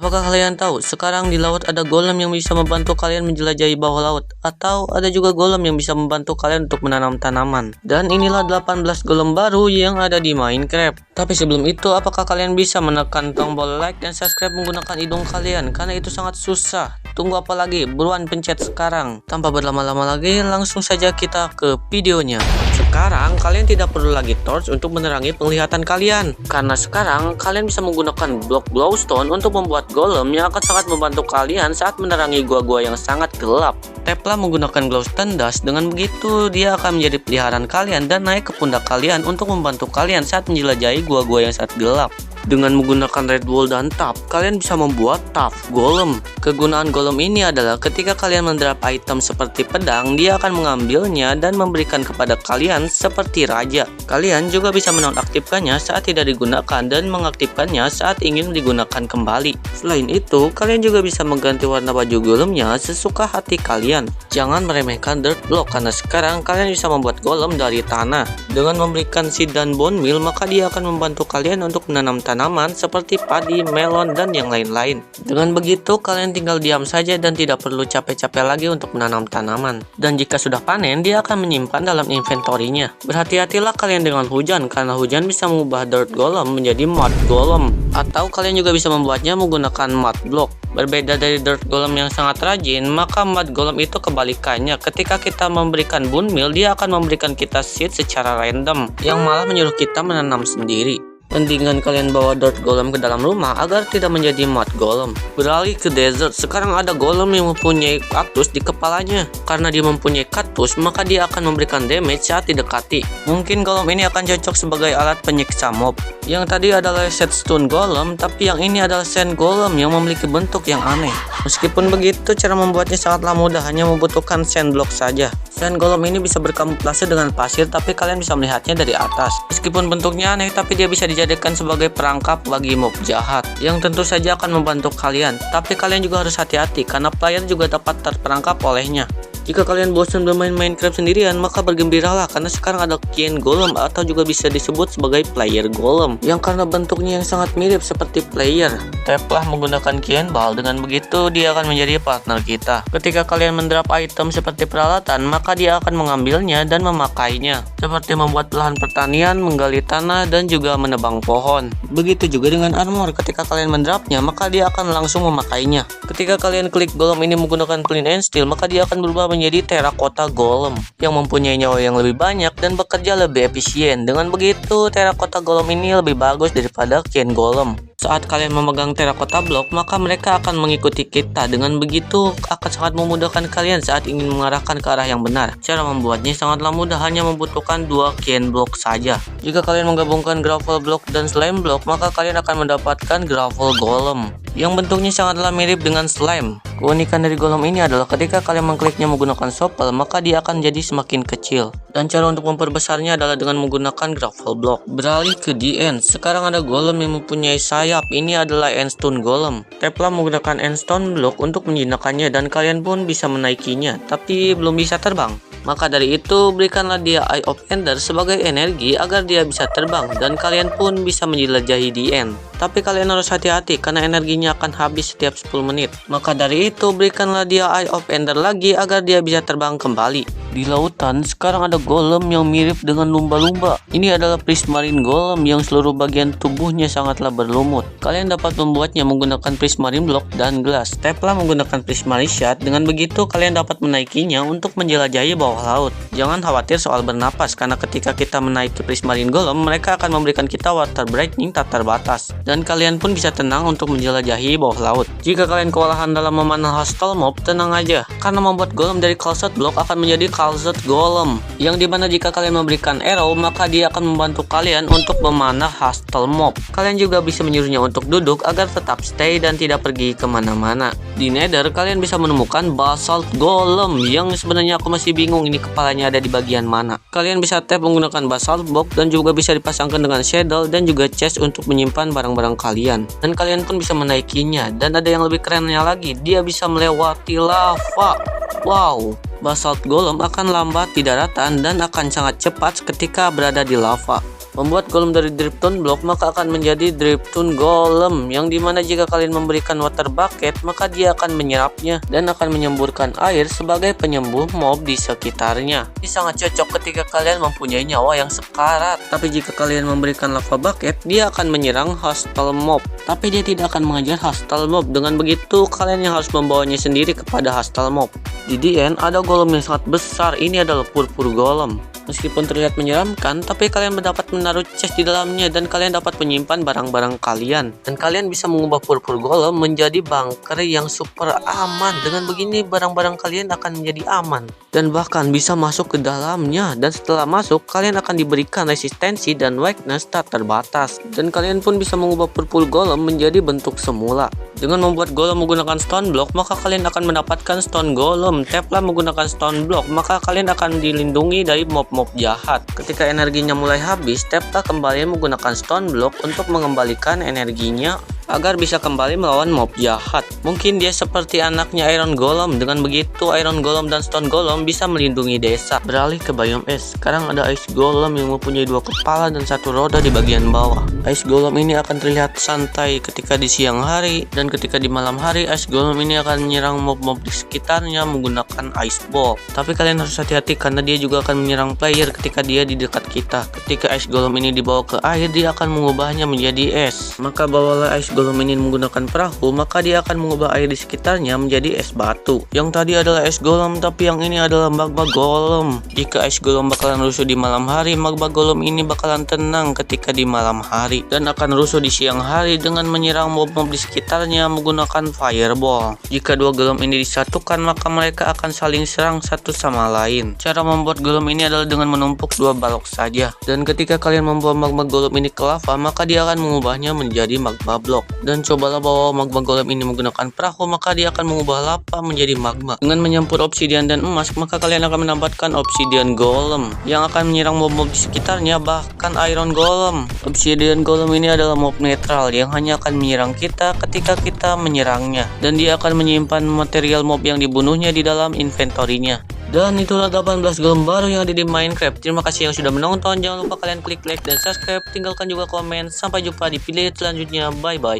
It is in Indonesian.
Apakah kalian tahu sekarang di laut ada golem yang bisa membantu kalian menjelajahi bawah laut, atau ada juga golem yang bisa membantu kalian untuk menanam tanaman. Dan inilah 18 golem baru yang ada di Minecraft. Tapi sebelum itu, apakah kalian bisa menekan tombol like dan subscribe menggunakan hidung kalian? Karena itu sangat susah. Tunggu apa lagi? Buruan pencet sekarang. Tanpa berlama-lama lagi, langsung saja kita ke videonya. Sekarang kalian tidak perlu lagi torch untuk menerangi penglihatan kalian, karena sekarang kalian bisa menggunakan blok glowstone untuk membuat golem yang akan sangat membantu kalian saat menerangi gua-gua yang sangat gelap. Taplah menggunakan glowstone dust, dengan begitu dia akan menjadi peliharaan kalian dan naik ke pundak kalian untuk membantu kalian saat menjelajahi gua-gua yang sangat gelap. Dengan menggunakan red wool dan tap, kalian bisa membuat tough golem. Kegunaan golem ini adalah ketika kalian mendrop item seperti pedang, dia akan mengambilnya dan memberikan kepada kalian seperti raja. Kalian juga bisa menonaktifkannya saat tidak digunakan dan mengaktifkannya saat ingin digunakan kembali. Selain itu, kalian juga bisa mengganti warna baju golemnya sesuka hati kalian. Jangan meremehkan dirt block, karena sekarang kalian bisa membuat golem dari tanah. Dengan memberikan seed dan bone meal, maka dia akan membantu kalian untuk menanam tanaman seperti padi, melon, dan yang lain-lain. Dengan begitu, kalian tinggal diam saja dan tidak perlu capek-capek lagi untuk menanam tanaman. Dan jika sudah panen, dia akan menyimpan dalam inventorinya. Berhati-hatilah kalian dengan hujan, karena hujan bisa mengubah dirt golem menjadi mud golem. Atau kalian juga bisa membuatnya menggunakan mud block. Berbeda dari dirt golem yang sangat rajin, maka mud golem itu kebalikannya. Ketika kita memberikan bone meal, dia akan memberikan kita seed secara random, yang malah menyuruh kita menanam sendiri. Mendingan kalian bawa dirt golem ke dalam rumah agar tidak menjadi mud golem. Beralih ke desert, sekarang ada golem yang mempunyai kaktus di kepalanya. Karena dia mempunyai kaktus, maka dia akan memberikan damage saat didekati. Mungkin golem ini akan cocok sebagai alat penyiksa mob. Yang tadi adalah sandstone golem, tapi yang ini adalah sand golem yang memiliki bentuk yang aneh. Meskipun begitu, cara membuatnya sangatlah mudah, hanya membutuhkan sand block saja. Sand golem ini bisa berkamuflase dengan pasir, tapi kalian bisa melihatnya dari atas. Meskipun bentuknya aneh, tapi dia bisa dijadikan sebagai perangkap bagi mob jahat, yang tentu saja akan membantu kalian. Tapi kalian juga harus hati-hati, karena player juga dapat terperangkap olehnya. Jika kalian bosan bermain Minecraft sendirian, maka bergembiralah karena sekarang ada Queen Golem, atau juga bisa disebut sebagai player golem, yang karena bentuknya yang sangat mirip seperti player. Taplah menggunakan Queen Ball, dengan begitu dia akan menjadi partner kita. Ketika kalian mendrop item seperti peralatan, maka dia akan mengambilnya dan memakainya, seperti membuat lahan pertanian, menggali tanah, dan juga menebang pohon. Begitu juga dengan armor, ketika kalian mendropnya, maka dia akan langsung memakainya. Ketika kalian klik golem ini menggunakan flint and steel, maka dia akan berubah menjadi terracotta golem yang mempunyai nyawa yang lebih banyak dan bekerja lebih efisien. Dengan begitu, terracotta golem ini lebih bagus daripada Queen golem. Saat kalian memegang terracotta block, maka mereka akan mengikuti kita. Dengan begitu, akan sangat memudahkan kalian saat ingin mengarahkan ke arah yang benar. Cara membuatnya sangatlah mudah, hanya membutuhkan 2 Queen block saja. Jika kalian menggabungkan gravel block dan slime block, maka kalian akan mendapatkan gravel golem yang bentuknya sangatlah mirip dengan slime. Keunikan dari golem ini adalah ketika kalian mengkliknya menggunakan shovel, maka dia akan jadi semakin kecil. Dan cara untuk memperbesarnya adalah dengan menggunakan gravel block. Beralih ke the end, sekarang ada golem yang mempunyai sayap. Ini adalah endstone golem. Taplah menggunakan endstone block untuk menjinakkannya, dan kalian pun bisa menaikinya, tapi belum bisa terbang. Maka dari itu, berikanlah dia Eye of Ender sebagai energi agar dia bisa terbang, dan kalian pun bisa menjelajahi the end. Tapi kalian harus hati-hati karena energinya akan habis setiap 10 menit. Maka dari itu, berikanlah dia Eye of Ender lagi agar dia bisa terbang kembali. Di lautan, sekarang ada golem yang mirip dengan lumba-lumba. Ini adalah prismarine golem yang seluruh bagian tubuhnya sangatlah berlumut. Kalian dapat membuatnya menggunakan prismarine block dan glass. Taplah menggunakan prismarine shot, dengan begitu kalian dapat menaikinya untuk menjelajahi bawah laut. Jangan khawatir soal bernapas, karena ketika kita menaiki prismarine golem, mereka akan memberikan kita water breathing tak terbatas. Dan kalian pun bisa tenang untuk menjelajahi bawah laut. Jika kalian kewalahan dalam memanah hostile mob, tenang aja, karena membuat golem dari calcite block akan menjadi calcite golem, yang dimana jika kalian memberikan arrow, maka dia akan membantu kalian untuk memanah hostile mob. Kalian juga bisa menyuruhnya untuk duduk agar tetap stay dan tidak pergi kemana-mana. Di nether, kalian bisa menemukan basalt golem, yang sebenarnya aku masih bingung ini kepalanya ada di bagian mana. Kalian bisa tap menggunakan basalt box, dan juga bisa dipasangkan dengan saddle dan juga chest untuk menyimpan barang-barang kalian. Dan kalian pun bisa menaikinya, dan ada yang lebih kerennya lagi, dia bisa melewati lava. Wow, basalt golem akan lambat di daratan dan akan sangat cepat ketika berada di lava. Membuat golem dari Driptune Block maka akan menjadi Driptune Golem, yang dimana jika kalian memberikan water bucket maka dia akan menyerapnya dan akan menyemburkan air sebagai penyembuh mob di sekitarnya. Ini sangat cocok ketika kalian mempunyai nyawa yang sekarat. Tapi jika kalian memberikan lava bucket, dia akan menyerang hostile mob, tapi dia tidak akan mengejar hostile mob. Dengan begitu kalian yang harus membawanya sendiri kepada hostile mob. Di the end ada golem yang sangat besar, ini adalah Purpur Golem. Meskipun terlihat menyeramkan, tapi kalian mendapat menaruh chest di dalamnya dan kalian dapat menyimpan barang-barang kalian. Dan kalian bisa mengubah Purpur Golem menjadi bunker yang super aman. Dengan begini barang-barang kalian akan menjadi aman dan bahkan bisa masuk ke dalamnya. Dan setelah masuk, kalian akan diberikan resistensi dan weakness tak terbatas. Dan kalian pun bisa mengubah Purpur Golem menjadi bentuk semula. Dengan membuat golem menggunakan stone block, maka kalian akan mendapatkan stone golem. Taplah menggunakan stone block, maka kalian akan dilindungi dari mob-mob jahat. Ketika energinya mulai habis, taplah kembali menggunakan stone block untuk mengembalikan energinya agar bisa kembali melawan mob jahat. Mungkin dia seperti anaknya Iron Golem. Dengan begitu Iron Golem dan Stone Golem bisa melindungi desa. Beralih ke biome es. Sekarang ada Ice Golem yang mempunyai 2 kepala dan 1 roda di bagian bawah. Ice Golem ini akan terlihat santai ketika di siang hari, dan ketika di malam hari Ice Golem ini akan menyerang mob-mob di sekitarnya menggunakan Ice Ball. Tapi kalian harus hati-hati karena dia juga akan menyerang player ketika dia di dekat kita. Ketika Ice Golem ini dibawa ke air, dia akan mengubahnya menjadi es. Maka bawalah Ice Golem ini menggunakan perahu, maka dia akan mengubah air di sekitarnya menjadi es batu. Yang tadi adalah es golem, tapi yang ini adalah magma golem. Jika es golem bakalan rusuh di malam hari, magma golem ini bakalan tenang ketika di malam hari dan akan rusuh di siang hari dengan menyerang mob-mob di sekitarnya menggunakan fireball. Jika 2 golem ini disatukan, maka mereka akan saling serang satu sama lain. Cara membuat golem ini adalah dengan menumpuk 2 balok saja. Dan ketika kalian membawa magma golem ini ke lava, maka dia akan mengubahnya menjadi magma block. Dan cobalah bawa magma golem ini menggunakan perahu, maka dia akan mengubah lava menjadi magma. Dengan menyampur obsidian dan emas, maka kalian akan mendapatkan obsidian golem yang akan menyerang mob-mob di sekitarnya, bahkan iron golem. Obsidian golem ini adalah mob netral yang hanya akan menyerang kita ketika kita menyerangnya, dan dia akan menyimpan material mob yang dibunuhnya di dalam inventorinya. Dan itulah 18 golem baru yang ada di Minecraft. Terima kasih yang sudah menonton. Jangan lupa kalian klik like dan subscribe. Tinggalkan juga komen. Sampai jumpa di video selanjutnya. Bye bye.